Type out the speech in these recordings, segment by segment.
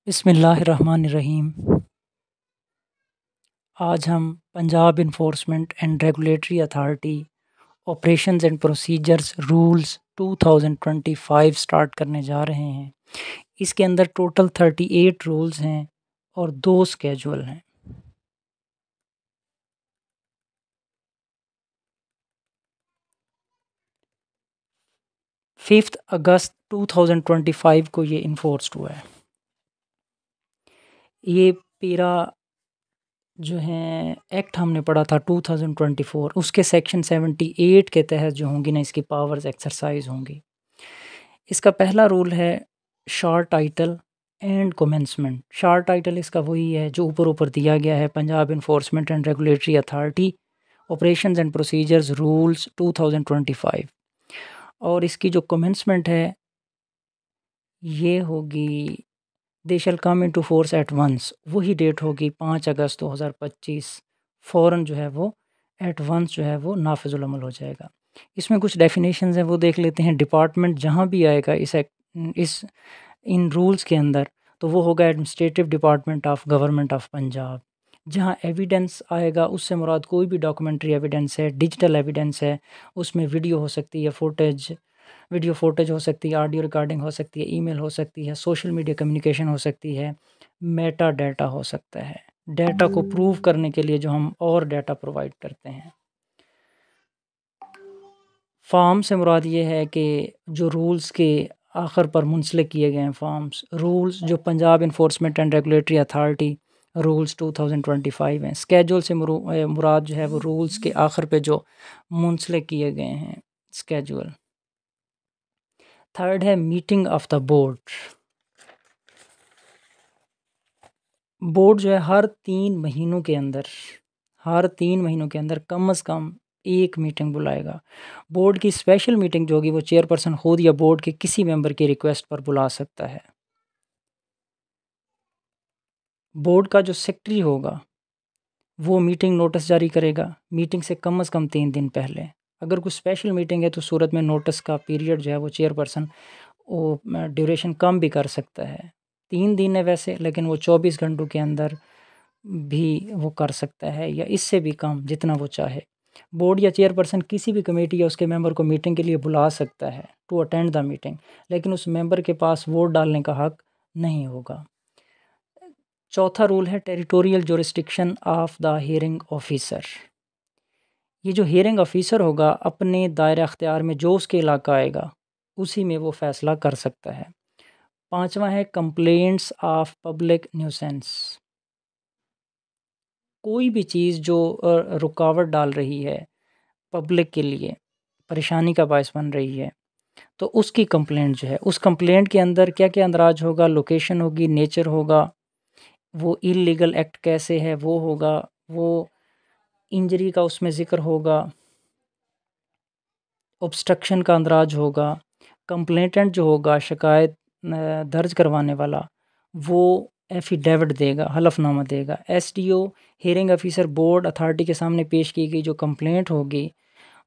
बिस्मिल्लाहिर्रहमानिर्रहीम। आज हम Punjab enforcement and regulatory authority operations and procedures rules 2025 start करने जा रहे हैं। इसके अंदर टोटल 38 रूल्स हैं और 2 स्केजुअल हैं। फिफ्थ अगस्त 2025 को ये इन्फोर्स्ड हुआ है। ये पेरा जो है एक्ट हमने पढ़ा था 2024, उसके सेक्शन 78 के तहत जो होंगी ना इसकी पावर्स एक्सरसाइज होंगी। इसका पहला रूल है short title and commencement. Short title इसका वही है जो ऊपर दिया गया है, Punjab enforcement and regulatory authority operations and procedures rules 2025। और इसकी जो कमेंसमेंट है ये होगी they shall come into force at once. वही डेट होगी 5 अगस्त 2025। फ़ौरन जो है वो एट वंस जो है वो नाफिजुल अमल हो जाएगा। इसमें कुछ डेफिनेशंस हैं वो देख लेते हैं। डिपार्टमेंट जहाँ भी आएगा इस इन रूल्स के अंदर तो वो होगा administrative department of government of Punjab. जहाँ एविडेंस आएगा उससे मुराद कोई भी डॉक्यूमेंट्री एविडेंस है, डिजिटल एविडेंस है, उसमें वीडियो हो सकती है, वीडियो फुटेज हो सकती है, ऑडियो रिकॉर्डिंग हो सकती है, ईमेल हो सकती है, सोशल मीडिया कम्युनिकेशन हो सकती है, मेटा डाटा हो सकता है। डाटा को प्रूव करने के लिए जो हम और डाटा प्रोवाइड करते हैं। फॉर्म से मुराद ये है कि जो रूल्स के आखिर पर मुंसलिक किए गए हैं फॉर्म्स, रूल्स जो Punjab enforcement and regulatory authority rules 2025 हैं। स्केजुअल से मुराद जो है वो रूल्स के आखिर पे जो मुंसलिक किए गए हैं स्केजुअल। थर्ड है meeting of the board. Board जो है हर 3 महीनों के अंदर कम से कम एक मीटिंग बुलाएगा। बोर्ड की स्पेशल मीटिंग जो होगी वो चेयरपर्सन खुद या बोर्ड के किसी मेंबर की रिक्वेस्ट पर बुला सकता है। बोर्ड का जो सेक्रेटरी होगा वो मीटिंग नोटिस जारी करेगा मीटिंग से कम 3 दिन पहले। अगर कुछ स्पेशल मीटिंग है तो सूरत में नोटिस का पीरियड जो है वो चेयरपर्सन वो ड्यूरेशन कम भी कर सकता है। 3 दिन है वैसे, लेकिन वो 24 घंटों के अंदर भी वो कर सकता है या इससे भी कम जितना वो चाहे। बोर्ड या चेयरपर्सन किसी भी कमेटी या उसके मेंबर को मीटिंग के लिए बुला सकता है टू अटेंड द मीटिंग, लेकिन उस मेंबर के पास वोट डालने का हक नहीं होगा। चौथा रूल है territorial jurisdiction of the hearing officer. ये जो हियरिंग ऑफिसर होगा अपने दायरा अख्तियार में जो उसके इलाका आएगा उसी में वो फैसला कर सकता है। पांचवा है कंप्लेंट्स ऑफ पब्लिक न्यूसेंस। कोई भी चीज़ जो रुकावट डाल रही है पब्लिक के लिए, परेशानी का बायस बन रही है, तो उसकी कंप्लेंट जो है उस कंप्लेंट के अंदर क्या क्या अंदराज होगा, लोकेशन होगी, नेचर होगा, वो इलीगल एक्ट कैसे है वो होगा, वो इंजरी का उसमें ज़िक्र होगा, ऑब्स्ट्रक्शन का अंदराज होगा। कंप्लेंटेंट जो होगा शिकायत दर्ज करवाने वाला वो एफिडेविट देगा, हलफनामा देगा। SDO hearing officer board authority के सामने पेश की गई जो कंप्लेंट होगी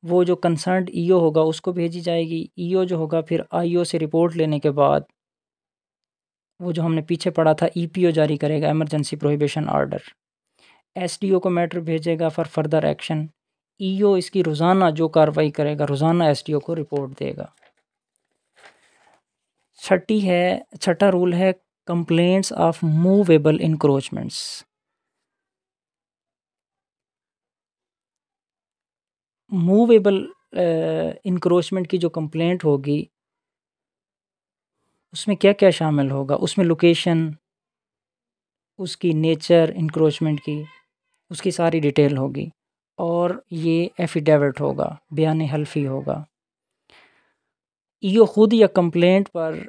वो जो कंसर्न्ड ईओ होगा उसको भेजी जाएगी। ईओ जो होगा फिर आईओ से रिपोर्ट लेने के बाद वो जो हमने पीछे पढ़ा था ईपीओ जारी करेगा, इमरजेंसी प्रोहिबिशन ऑर्डर। एसडीओ को मैटर भेजेगा फॉर फर्दर एक्शन। ईओ इसकी रोज़ाना जो कार्रवाई करेगा रोज़ाना एसडीओ को रिपोर्ट देगा। छठा रूल है complaints of movable encroachments. Movable encroachment की जो कंप्लेंट होगी उसमें क्या क्या शामिल होगा, उसमें लोकेशन, उसकी नेचर इंक्रोचमेंट की, उसकी सारी डिटेल होगी और ये एफिडेविट होगा, बयान हल्फी होगा। ईओ खुद या कंप्लेंट पर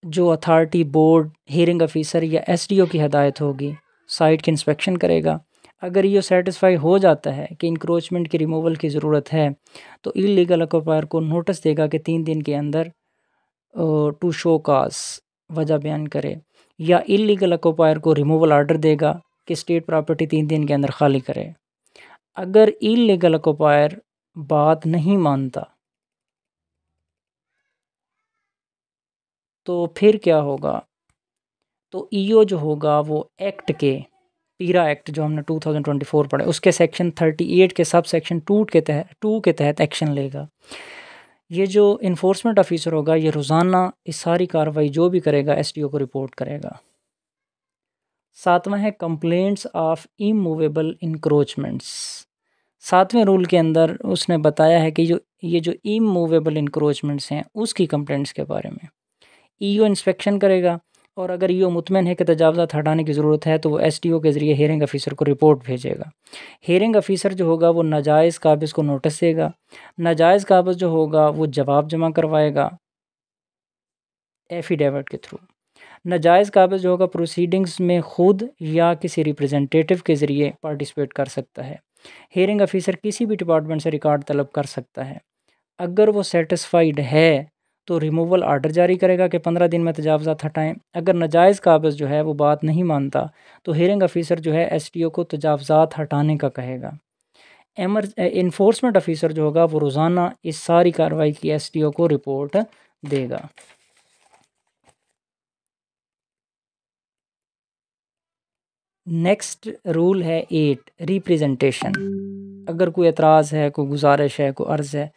जो अथॉरिटी बोर्ड हियरिंग ऑफिसर या एसडीओ की हदायत होगी साइट की इंस्पेक्शन करेगा। अगर ये सेटिस्फाई हो जाता है कि इंक्रोचमेंट की रिमूवल की ज़रूरत है तो इलीगल ऑक्यूपायर को नोटिस देगा कि 3 दिन के अंदर टू शो काज वजह बयान करे, या इलीगल ऑक्यूपायर को रिमूवल ऑर्डर देगा कि स्टेट प्रॉपर्टी 3 दिन के अंदर खाली करे। अगर इलीगल ऑक्यूपायर बात नहीं मानता तो फिर क्या होगा, तो ईओ जो होगा वो एक्ट के पीरा एक्ट जो हमने 2024 पढ़ा उसके सेक्शन 38 के सब सेक्शन 2 के तहत एक्शन लेगा। ये जो इन्फोर्समेंट ऑफिसर होगा ये रोज़ाना इस सारी कार्रवाई जो भी करेगा एसडीओ को रिपोर्ट करेगा। 7वां है कंप्लेंट्स ऑफ इमूवेबल इंक्रोचमेंट्स। 7वें रूल के अंदर उसने बताया है कि ये जो इमूवेबल इंक्रोचमेंट्स हैं उसकी कंप्लेंट्स के बारे में ईओ इंस्पेक्शन करेगा, और अगर ईओ मुतमईन है कि तजावज़ात हटाने की ज़रूरत है तो वो एसडीओ के ज़रिए हेयरिंग ऑफिसर को रिपोर्ट भेजेगा। हेयरिंग ऑफिसर जो होगा वो नाजायज़ काबिज़ को नोटिस देगा। नाजायज़ काबिज़ जो होगा वो जवाब जमा करवाएगा एफिडेविट के थ्रू। नाजायज़ काबिज़ जो होगा प्रोसीडिंग्स में ख़ुद या किसी रिप्रेजेंटेटिव के ज़रिए पार्टिसिपेट कर सकता है। हेयरिंग ऑफिसर किसी भी डिपार्टमेंट से रिकॉर्ड तलब कर सकता है। अगर वो सेटिस्फाइड है तो रिमूवल आर्डर जारी करेगा कि 15 दिन में तजावज़ात हटाएं। अगर नाजायज़ काबिज़ जो है वो बात नहीं मानता तो हेयरिंग ऑफिसर जो है एसडीओ को तजावज़ात हटाने का कहेगा। इन्फोर्समेंट ऑफिसर जो होगा वो रोज़ाना इस सारी कार्रवाई की एसडीओ को रिपोर्ट देगा। नेक्स्ट रूल है 8 रिप्रेजेंटेशन। अगर कोई एतराज़ है, कोई गुजारिश है, कोई अर्ज़ है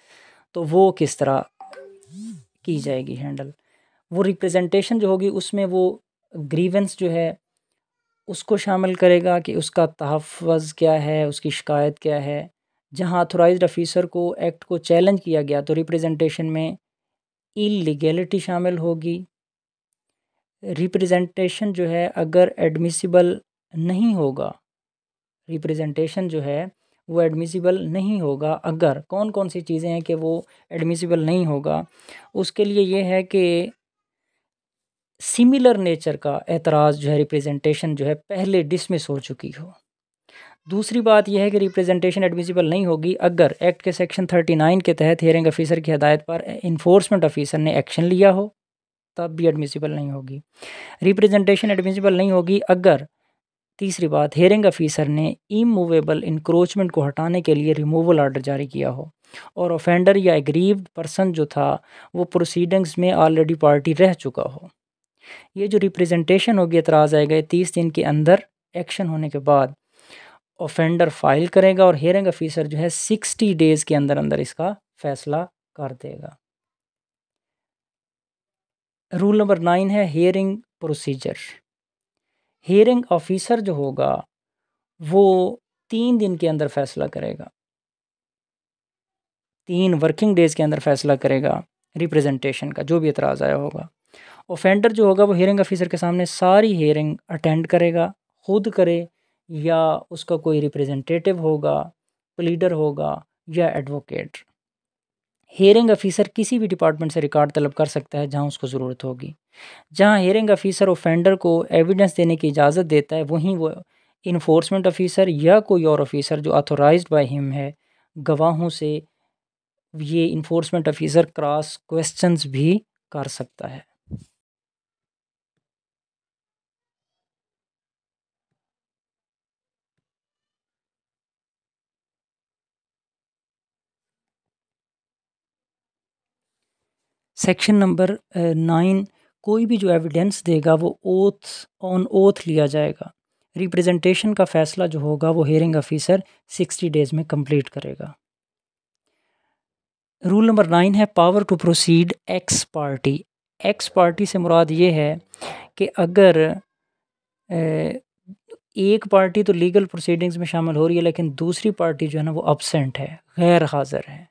तो वो किस तरह की जाएगी हैंडल। वो रिप्रेजेंटेशन जो होगी उसमें वो ग्रीवेंस जो है उसको शामिल करेगा कि उसका तहफ़्फ़ुज़ क्या है, उसकी शिकायत क्या है। जहाँ ऑथोराइज्ड ऑफिसर को एक्ट को चैलेंज किया गया तो रिप्रेजेंटेशन में इलीगैलिटी शामिल होगी। रिप्रेजेंटेशन जो है अगर एडमिसिबल नहीं होगा, रिप्रेजेंटेशन जो है वो एडमिसिबल नहीं होगा। अगर कौन कौन सी चीज़ें हैं कि वो एडमिसिबल नहीं होगा, उसके लिए ये है कि सिमिलर नेचर का एतराज़ जो है रिप्रेजेंटेशन जो है पहले डिसमिस हो चुकी हो। दूसरी बात यह है कि रिप्रेजेंटेशन एडमिसिबल नहीं होगी अगर एक्ट के सेक्शन 39 के तहत हेयरिंग ऑफिसर की हदायत पर इन्फोर्समेंट ऑफिसर ने एक्शन लिया हो, तब भी एडमिसिबल नहीं होगी। रिप्रेजेंटेशन एडमिसिबल नहीं होगी अगर तीसरी बात हेयरिंग ऑफिसर ने इमूवेबल इंक्रोचमेंट को हटाने के लिए रिमूवल आर्डर जारी किया हो और ऑफेंडर या एग्रीव्ड पर्सन जो था वो प्रोसीडिंग्स में ऑलरेडी पार्टी रह चुका हो। ये जो रिप्रेजेंटेशन होगी एतराज़ आएगा 30 दिन के अंदर एक्शन होने के बाद ऑफेंडर फाइल करेगा और हेयरिंग ऑफिसर जो है 60 डेज़ के अंदर अंदर इसका फैसला कर देगा। रूल नंबर 9 है हेयरिंग प्रोसीजर। हेयरिंग ऑफिसर जो होगा वो 3 दिन के अंदर फैसला करेगा, 3 वर्किंग डेज़ के अंदर फैसला करेगा रिप्रेजेंटेशन का जो भी एतराज़ आया होगा। ऑफेंडर जो होगा वो हेयरिंग ऑफिसर के सामने सारी हेयरिंग अटेंड करेगा, खुद करे या उसका कोई रिप्रेजेंटेटिव होगा, प्लीडर होगा या एडवोकेट। हेयरिंग ऑफिसर किसी भी डिपार्टमेंट से रिकॉर्ड तलब कर सकता है जहां उसको ज़रूरत होगी। जहां हेयरिंग ऑफिसर ऑफेंडर को एविडेंस देने की इजाज़त देता है वहीं वो इन्फोर्समेंट ऑफिसर या कोई और ऑफिसर जो ऑथोराइज्ड बाय हिम है गवाहों से ये इन्फोर्समेंट ऑफिसर क्रॉस क्वेश्चंस भी कर सकता है। सेक्शन नंबर 9 कोई भी जो एविडेंस देगा वो ऑन ओथ लिया जाएगा। रिप्रेजेंटेशन का फ़ैसला जो होगा वो हेयरिंग ऑफिसर 60 डेज़ में कंप्लीट करेगा। रूल नंबर 9 है power to proceed ex parte. Ex parte से मुराद ये है कि अगर एक पार्टी तो लीगल प्रोसीडिंग्स में शामिल हो रही है लेकिन दूसरी पार्टी जो है ना वो अब्सेंट है, गैर हाज़िर है।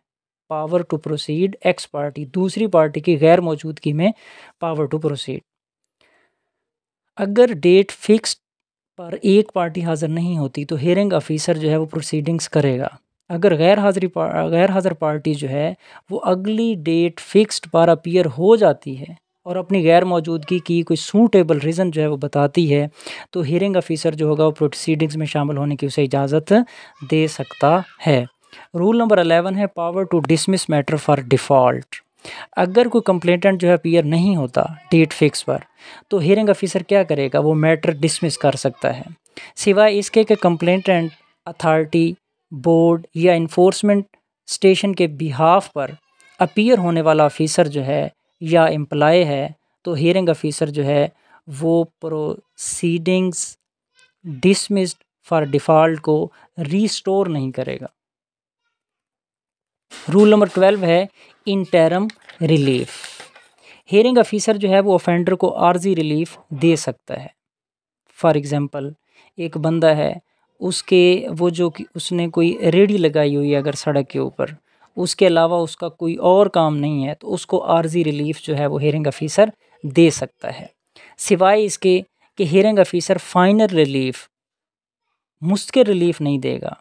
Power to proceed ex parte, दूसरी पार्टी की गैर मौजूदगी में पावर टू प्रोसीड। अगर डेट फिक्स पर एक पार्टी हाज़िर नहीं होती तो हेयरिंग ऑफिसर जो है वो प्रोसीडिंग्स करेगा। अगर गैर हाज़िर पार्टी जो है वो अगली डेट फिक्स्ड पर अपीयर हो जाती है और अपनी गैर मौजूदगी की कोई सूटेबल रीज़न जो है वो बताती है तो हेयरिंग ऑफिसर जो होगा वो प्रोसीडिंग्स में शामिल होने की उसे इजाज़त दे सकता है। रूल नंबर 11 है power to dismiss matter for default. अगर कोई कंप्लेंटेंट जो है अपीयर नहीं होता डेट फिक्स पर तो हेयरिंग ऑफिसर क्या करेगा, वो मैटर डिसमिस कर सकता है सिवाय इसके कि कंप्लेंटेंट अथॉरिटी, बोर्ड या इन्फोर्समेंट स्टेशन के बिहाफ पर अपीयर होने वाला ऑफिसर जो है या एम्प्लॉय है तो हेयरिंग ऑफिसर जो है वो प्रोसीडिंग्स डिसमिस्ड फॉर डिफ़ॉल्ट को रीस्टोर नहीं करेगा। रूल नंबर 12 है इंटरम रिलीफ। हियरिंग ऑफिसर जो है वो ऑफेंडर को आर्जी रिलीफ दे सकता है। फॉर एग्ज़ाम्पल एक बंदा है, उसके वो जो कि उसने कोई रेडी लगाई हुई है अगर सड़क के ऊपर, उसके अलावा उसका कोई और काम नहीं है, तो उसको आर्जी रिलीफ जो है वो हियरिंग ऑफिसर दे सकता है। सिवाय इसके कि हियरिंग ऑफिसर फाइनल रिलीफ, मुस्तकिल रिलीफ नहीं देगा।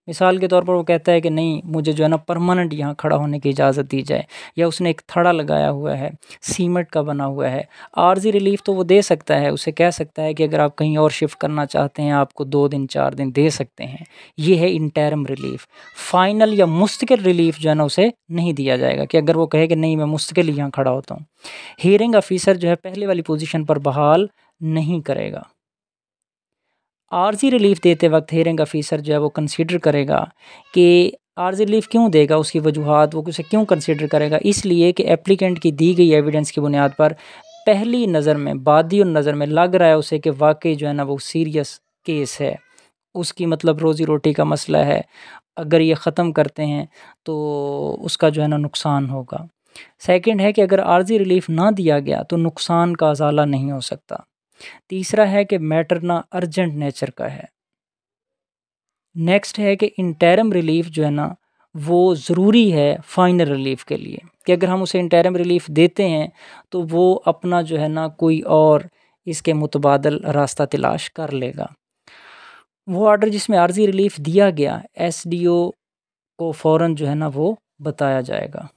मिसाल के तौर पर वो कहता है कि नहीं, मुझे जो है ना परमानेंट यहाँ खड़ा होने की इजाज़त दी जाए, या उसने एक थड़ा लगाया हुआ है, सीमेंट का बना हुआ है। आर्जी रिलीफ तो वो दे सकता है, उसे कह सकता है कि अगर आप कहीं और शिफ्ट करना चाहते हैं आपको 2 दिन 4 दिन दे सकते हैं। ये है इंटरम रिलीफ। फाइनल या मुस्तकिल रिलीफ जो है ना उसे नहीं दिया जाएगा, कि अगर वो कहे कि नहीं मैं मुस्तकिल यहाँ खड़ा होता हूँ। हियरिंग ऑफिसर जो है पहले वाली पोजीशन पर बहाल नहीं करेगा। आर्जी रिलीफ देते वक्त हियरिंग ऑफिसर जो है वो कंसीडर करेगा कि आर्जी रिलीफ क्यों देगा, उसकी वजूहात, वो उसे क्यों कंसीडर करेगा। इसलिए कि एप्लीकेंट की दी गई एविडेंस की बुनियाद पर पहली नज़र में, बादी नज़र में लग रहा है उसे कि वाकई जो है ना वो सीरियस केस है, उसकी मतलब रोज़ी रोटी का मसला है, अगर ये ख़त्म करते हैं तो उसका जो है ना नुकसान होगा। सेकंड है कि अगर आर्जी रिलीफ ना दिया गया तो नुकसान का अज़ाला नहीं हो सकता। तीसरा है कि मैटर ना अर्जेंट नेचर का है। नेक्स्ट है कि इंटरम रिलीफ जो है ना वो ज़रूरी है फाइनल रिलीफ के लिए, कि अगर हम उसे इंटरम रिलीफ देते हैं तो वो अपना जो है ना कोई और इसके मुतबादल रास्ता तलाश कर लेगा। वो ऑर्डर जिसमें आर्जी रिलीफ दिया गया, एसडीओ को फ़ौरन जो है ना वो बताया जाएगा।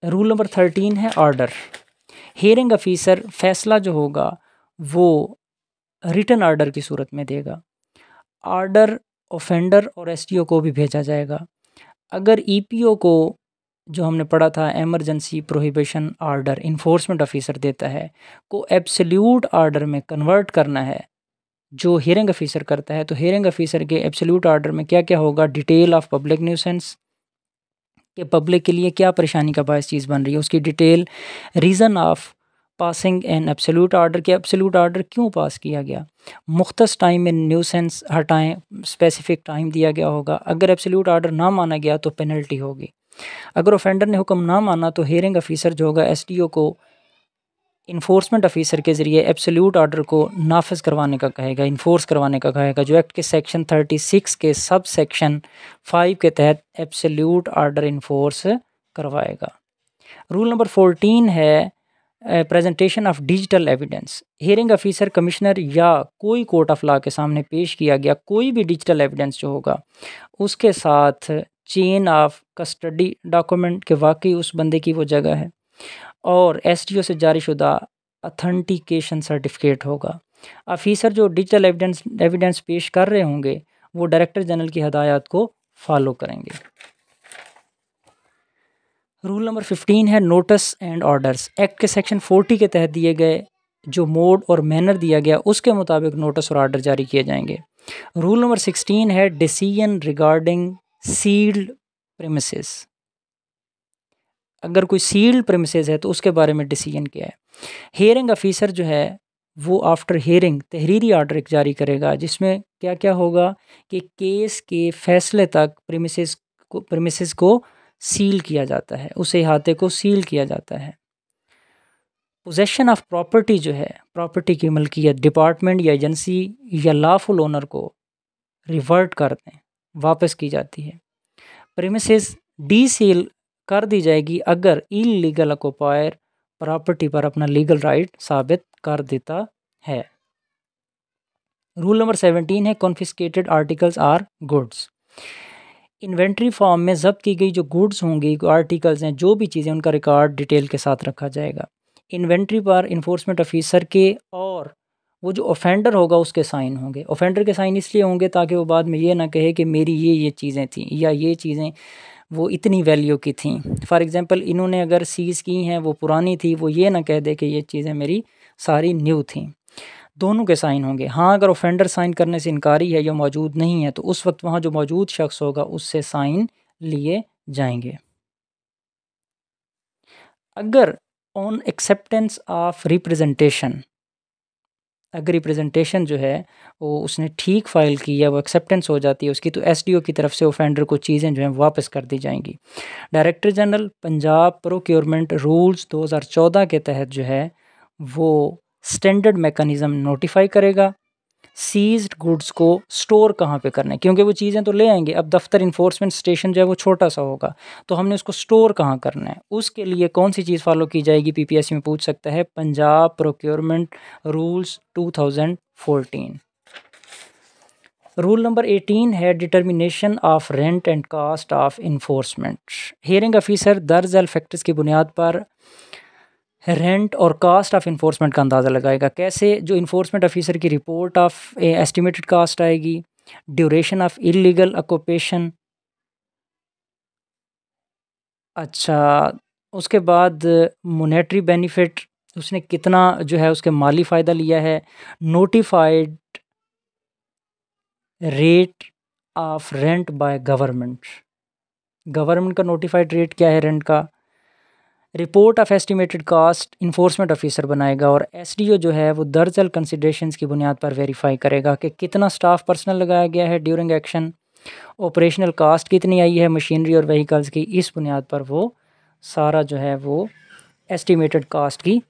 रूल नंबर 13 है ऑर्डर। हियरिंग ऑफिसर फैसला जो होगा वो रिटन ऑर्डर की सूरत में देगा। ऑर्डर ऑफेंडर और एसडीओ को भी भेजा जाएगा। अगर ईपीओ को, जो हमने पढ़ा था emergency prohibition order enforcement officer देता है, को एब्सोल्यूट ऑर्डर में कन्वर्ट करना है जो हियरिंग ऑफिसर करता है, तो हियरिंग ऑफिसर के एब्सोल्यूट ऑर्डर में क्या क्या होगा, डिटेल ऑफ पब्लिक न्यूसेंस, कि पब्लिक के लिए क्या परेशानी का बायस चीज़ बन रही है, उसकी detail, reason of passing an absolute order, के एब्सोल्यूट ऑर्डर क्यों पास किया गया, मुख्तस टाइम में न्यूसेंस हटाएं, स्पेसिफिक टाइम दिया गया होगा। अगर एब्सोल्यूट ऑर्डर ना माना गया तो पेनल्टी होगी। अगर ऑफेंडर ने हुक्म ना माना तो हियरिंग ऑफिसर जो होगा एसडीओ को इन्फोर्समेंट ऑफिसर के ज़रिए एब्सोल्यूट ऑर्डर को नाफिज करवाने का कहेगा, इन्फोर्स करवाने का कहेगा, जो एक्ट के सेक्शन 36 के सब सेक्शन 5 के तहत एब्सोल्यूट ऑर्डर इन्फोर्स करवाएगा। रूल नंबर 14 है presentation of digital evidence. Hearing officer, commissioner या कोई कोर्ट ऑफ लॉ के सामने पेश किया गया कोई भी डिजिटल एविडेंस जो होगा, उसके साथ चेन ऑफ कस्टडी डॉक्यूमेंट के वाकई उस बंदे की वो जगह है, और एसडीओ से जारी शुदा अथेंटिकेशन सर्टिफिकेट होगा। ऑफिसर जो डिजिटल एविडेंस पेश कर रहे होंगे वो डायरेक्टर जनरल की हदायत को फॉलो करेंगे। रूल नंबर 15 है नोटिस एंड ऑर्डर्स। एक्ट के सेक्शन 40 के तहत दिए गए जो मोड और मैनर दिया गया उसके मुताबिक नोटिस और ऑर्डर जारी किए जाएंगे। रूल नंबर 16 है डिसीजन रिगार्डिंग सील्ड प्रेमिसेस। अगर कोई सील्ड प्रेमिसेस है तो उसके बारे में डिसीजन क्या है। हियरिंग ऑफिसर जो है वो आफ्टर हियरिंग तहरीरी ऑर्डर एक जारी करेगा, जिसमें क्या क्या होगा कि केस के फैसले तक प्रेमिसेस को सील किया जाता है, उस अहाते को सील किया जाता है। पोजेशन ऑफ प्रॉपर्टी जो है, प्रॉपर्टी की मलकियत डिपार्टमेंट या एजेंसी या लॉफुल ओनर को रिवर्ट कर दें, वापस की जाती है। प्रेमिसेस डी सील कर दी जाएगी अगर इलीगल ऑक्यूपायर प्रॉपर्टी पर अपना लीगल राइट साबित कर देता है। रूल नंबर 17 है confiscated articles or goods. Inventory form में जब्त की गई जो गुड्स होंगी, आर्टिकल्स हैं, जो भी चीज़ें, उनका रिकॉर्ड डिटेल के साथ रखा जाएगा। इन्वेंट्री पर इन्फोर्समेंट ऑफिसर के और वो जो ऑफेंडर होगा उसके साइन होंगे। ऑफेंडर के साइन इसलिए होंगे ताकि वो बाद में ये ना कहे कि मेरी ये चीज़ें थी या ये चीज़ें वो इतनी वैल्यू की थी। फॉर एग्ज़ाम्पल इन्होंने अगर सीज़ की हैं वो पुरानी थी, वो ये ना कह दे कि ये चीज़ें मेरी सारी न्यू थी। दोनों के साइन होंगे। हाँ, अगर ऑफेंडर साइन करने से इनकारी है या मौजूद नहीं है तो उस वक्त वहाँ जो मौजूद शख्स होगा उससे साइन लिए जाएंगे। अगर ऑन एक्सेप्टेंस ऑफ रिप्रेजेंटेशन, अगर रिप्रेजेंटेशन जो है वो उसने ठीक फाइल की या वो एक्सेप्टेंस हो जाती है उसकी, तो एसडीओ की तरफ से ऑफेंडर को चीज़ें जो हैं वापस कर दी जाएंगी। Director general Punjab procurement rules 2014 के तहत जो है वो स्टैंडर्ड मैकेनिज़्म नोटिफाई करेगा सीज्ड गुड्स को स्टोर कहाँ पे करना है, क्योंकि वो चीज़ें तो ले आएंगे। अब दफ्तर इन्फोर्समेंट स्टेशन जो है वो छोटा सा होगा, तो हमने उसको स्टोर कहाँ करना है, उसके लिए कौन सी चीज़ फॉलो की जाएगी, पीपीएससी में पूछ सकता है, Punjab procurement rules 2014। Rule number 18 है determination of rent and cost of enforcement. Hearing officer दर्ज झैल फैक्टर्स की बुनियाद पर रेंट और कास्ट ऑफ इन्फोर्समेंट का अंदाज़ा लगाएगा। कैसे? जो इन्फोर्समेंट ऑफिसर की रिपोर्ट ऑफ एस्टिमेटेड कास्ट आएगी, ड्यूरेशन ऑफ इलीगल ऑक्यूपेशन, अच्छा उसके बाद मोनेटरी बेनिफिट, उसने कितना जो है उसके माली फ़ायदा लिया है, notified rate of rent by government, government का नोटिफाइड रेट क्या है रेंट का, report of estimated cost enforcement officer बनाएगा, और एसडीओ जो है वो दर्जल कंसिडरेशंस की बुनियाद पर वेरीफाई करेगा कि कितना स्टाफ पर्सनल लगाया गया है ड्यूरिंग एक्शन, ऑपरेशनल कास्ट कितनी आई है मशीनरी और व्हीकल्स की, इस बुनियाद पर वो सारा जो है वो एस्टिमेटेड कास्ट की